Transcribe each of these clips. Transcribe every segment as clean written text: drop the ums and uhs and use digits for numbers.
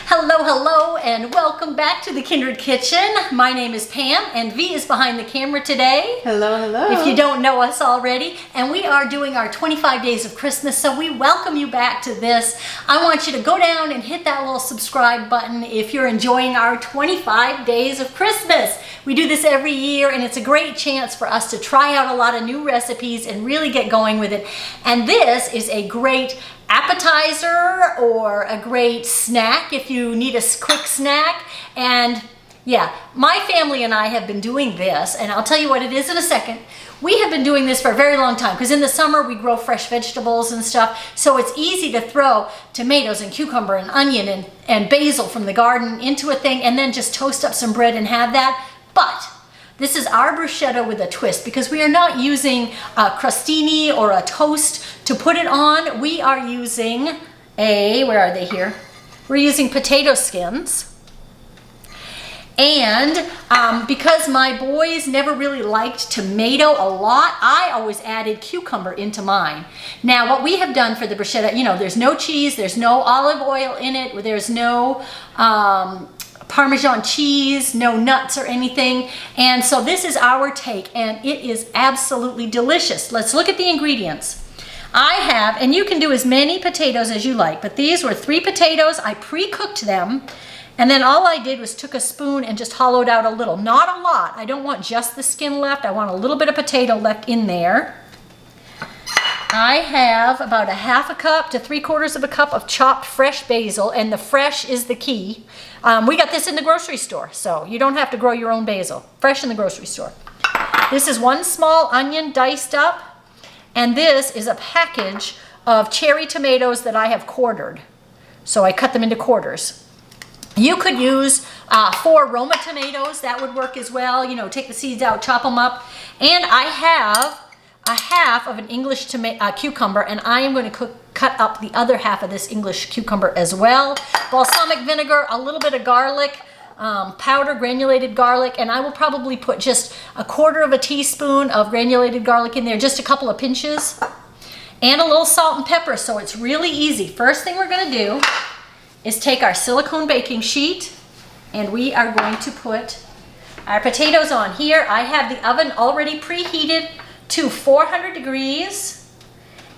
Hello, hello, and welcome back to the Kindred Kitchen. My name is Pam, and V is behind the camera today. Hello, hello. If you don't know us already, and we are doing our 25 days of Christmas, so we welcome you back to this. I want you to go down and hit that little subscribe button if you're enjoying our 25 days of Christmas. We do this every year, and it's a great chance for us to try out a lot of new recipes and really get going with it. And this is a great appetizer or a great snack if you need a quick snack. And yeah, my family and I have been doing this, and I'll tell you what it is in a second. We have been doing this for a very long time because in the summer we grow fresh vegetables and stuff, so it's easy to throw tomatoes and cucumber and onion and basil from the garden into a thing and then just toast up some bread and have that. But this is our bruschetta with a twist because we are not using a crostini or a toast to put it on. We are using where are they here? We're using potato skins. And because my boys never really liked tomato a lot, I always added cucumber into mine. Now what we have done for the bruschetta, you know, there's no cheese, there's no olive oil in it, there's no Parmesan cheese, no nuts or anything. And so this is our take, and it is absolutely delicious. Let's look at the ingredients. I have, and you can do as many potatoes as you like, but these were 3 potatoes. I pre-cooked them, and then all I did was took a spoon and just hollowed out a little. Not a lot. I don't want just the skin left. I want a little bit of potato left in there. I have about a 1/2 cup to 3/4 of a cup of chopped fresh basil, and the fresh is the key. We got this in the grocery store, so you don't have to grow your own basil. Fresh in the grocery store. This is 1 small onion diced up, and this is a package of cherry tomatoes that I have quartered. So I cut them into quarters. You could use 4 Roma tomatoes, that would work as well. You know, take the seeds out, chop them up. And I have a 1/2 of an English cucumber, and I am going to cut up the other 1/2 of this English cucumber as well. Balsamic vinegar, a little bit of garlic, powder, granulated garlic, and I will probably put just 1/4 teaspoon of granulated garlic in there, just a couple of pinches, and a little salt and pepper, so it's really easy. First thing we're going to do is take our silicone baking sheet, and we are going to put our potatoes on here. I have the oven already preheated to 400 degrees,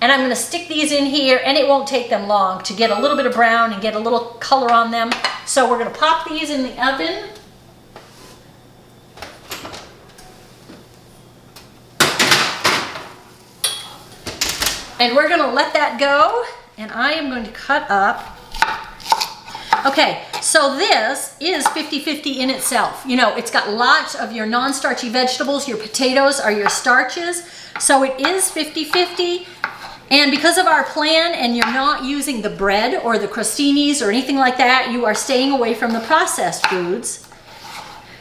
and I'm going to stick these in here, and it won't take them long to get a little bit of brown and get a little color on them. So we're going to pop these in the oven. And we're going to let that go, and I am going to cut up. Okay, so this is 50-50 in itself. You know, it's got lots of your non-starchy vegetables. Your potatoes are your starches. So it is 50-50. And because of our plan, and you're not using the bread or the crostinis or anything like that, you are staying away from the processed foods.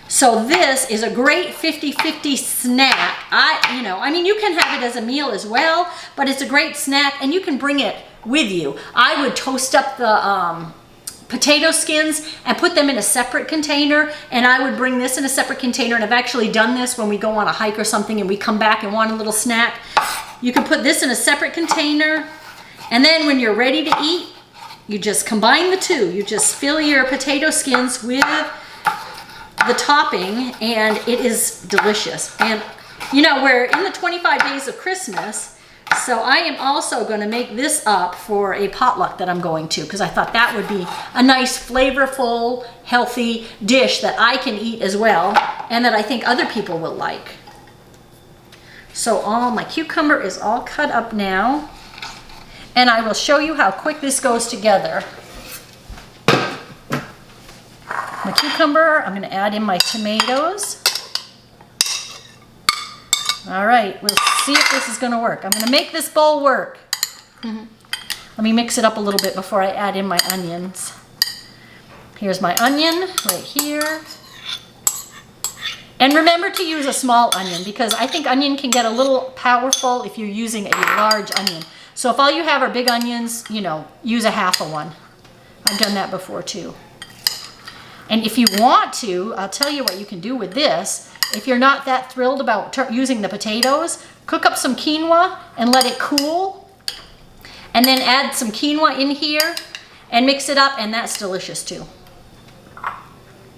So this is a great 50-50 snack. I mean, you can have it as a meal as well, but it's a great snack, and you can bring it with you. I would toast up the potato skins and put them in a separate container, and I would bring this in a separate container, and I've actually done this when we go on a hike or something and we come back and want a little snack. You can put this in a separate container, and then when you're ready to eat, you just combine the two. You just fill your potato skins with the topping, and it is delicious. And you know, we're in the 25 days of Christmas, so I am also going to make this up for a potluck that I'm going to, because I thought that would be a nice, flavorful, healthy dish that I can eat as well, and that I think other people will like. So all my cucumber is all cut up now, and I will show you how quick this goes together. My cucumber, I'm going to add in my tomatoes. All right, we'll see if this is going to work. I'm going to make this bowl work. Let me mix it up a little bit before I add in my onions. Here's my onion right here. And remember to use a small onion, because I think onion can get a little powerful if you're using a large onion. So if all you have are big onions, you know, use a 1/2 one. I've done that before too. And if you want to, I'll tell you what you can do with this. If you're not that thrilled about using the potatoes, cook up some quinoa and let it cool. And then add some quinoa in here and mix it up, and that's delicious too.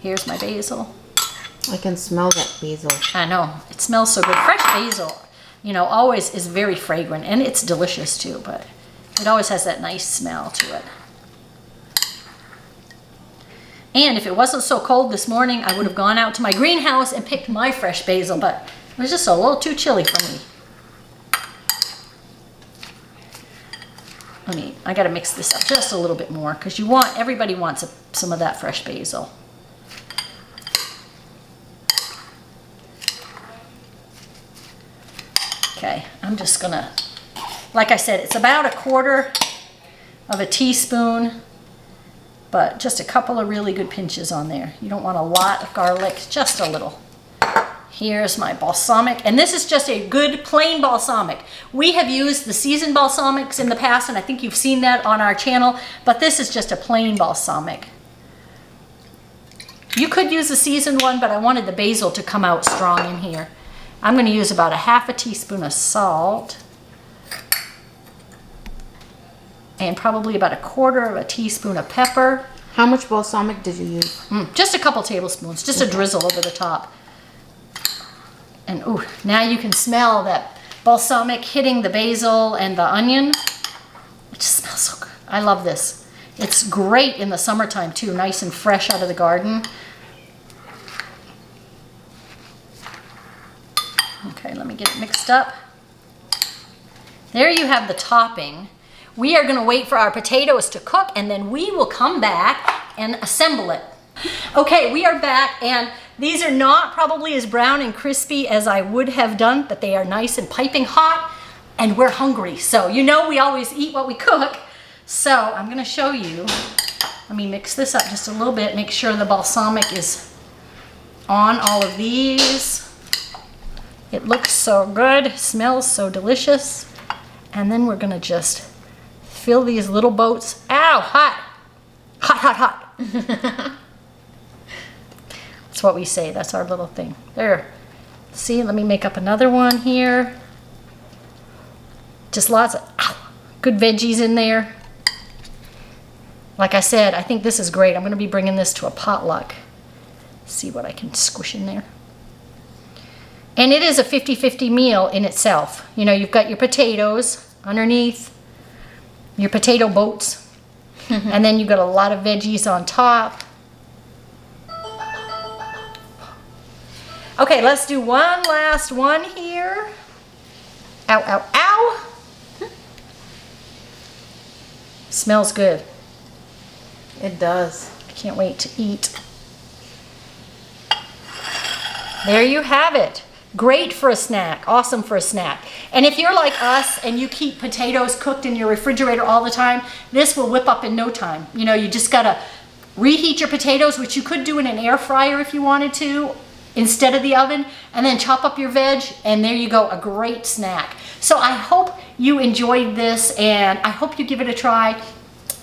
Here's my basil. I can smell that basil. I know, it smells so good. Fresh basil, you know, always is very fragrant, and it's delicious too, but it always has that nice smell to it. And if it wasn't so cold this morning, I would have gone out to my greenhouse and picked my fresh basil, but it was just a little too chilly for me. I gotta mix this up just a little bit more because everybody wants some of that fresh basil. Okay, I'm just gonna, like I said, it's about 1/4 of a teaspoon, but just a couple of really good pinches on there. You don't want a lot of garlic, just a little. Here's my balsamic, and this is just a good plain balsamic. We have used the seasoned balsamics in the past, and I think you've seen that on our channel, but this is just a plain balsamic. You could use a seasoned one, but I wanted the basil to come out strong in here. I'm gonna use about 1/2 teaspoon of salt, and probably about 1/4 teaspoon of pepper. How much balsamic did you use? Just a couple tablespoons, just a drizzle over the top. And ooh, now you can smell that balsamic hitting the basil and the onion. It just smells so good. I love this. It's great in the summertime too, nice and fresh out of the garden. Okay, let me get it mixed up. There you have the topping. We are gonna wait for our potatoes to cook, and then we will come back and assemble it. Okay, we are back, and these are not probably as brown and crispy as I would have done, but they are nice and piping hot, and we're hungry. So you know we always eat what we cook. So I'm gonna show you. Let me mix this up just a little bit, make sure the balsamic is on all of these. It looks so good, smells so delicious. And then we're gonna just fill these little boats. Ow, hot, hot, hot, hot. That's what we say, that's our little thing. There, see, let me make up another one here. Just lots of good veggies in there. Like I said, I think this is great. I'm gonna be bringing this to a potluck. See what I can squish in there. And it is a 50-50 meal in itself. You know, you've got your potatoes underneath, your potato boats, and then you've got a lot of veggies on top. Okay, let's do one last one here. Ow, ow, ow. Smells good. It does. I can't wait to eat. There you have it. Great for a snack, awesome for a snack. And if you're like us and you keep potatoes cooked in your refrigerator all the time, this will whip up in no time. You know, you just gotta reheat your potatoes, which you could do in an air fryer if you wanted to, instead of the oven, and then chop up your veg, and there you go, a great snack. So I hope you enjoyed this, and I hope you give it a try.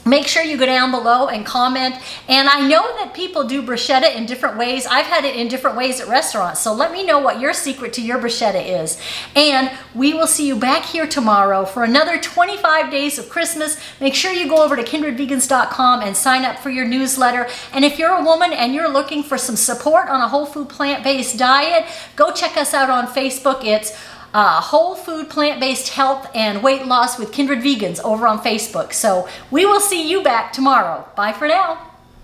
Make sure you go down below and comment. And I know that people do bruschetta in different ways. I've had it in different ways at restaurants. So let me know what your secret to your bruschetta is. And we will see you back here tomorrow for another 25 days of Christmas. Make sure you go over to kindredvegans.com and sign up for your newsletter. And if you're a woman and you're looking for some support on a whole food plant-based diet, go check us out on Facebook. It's Whole Food Plant-Based Health and Weight Loss with Kindred Vegans over on Facebook. So we will see you back tomorrow. Bye for now.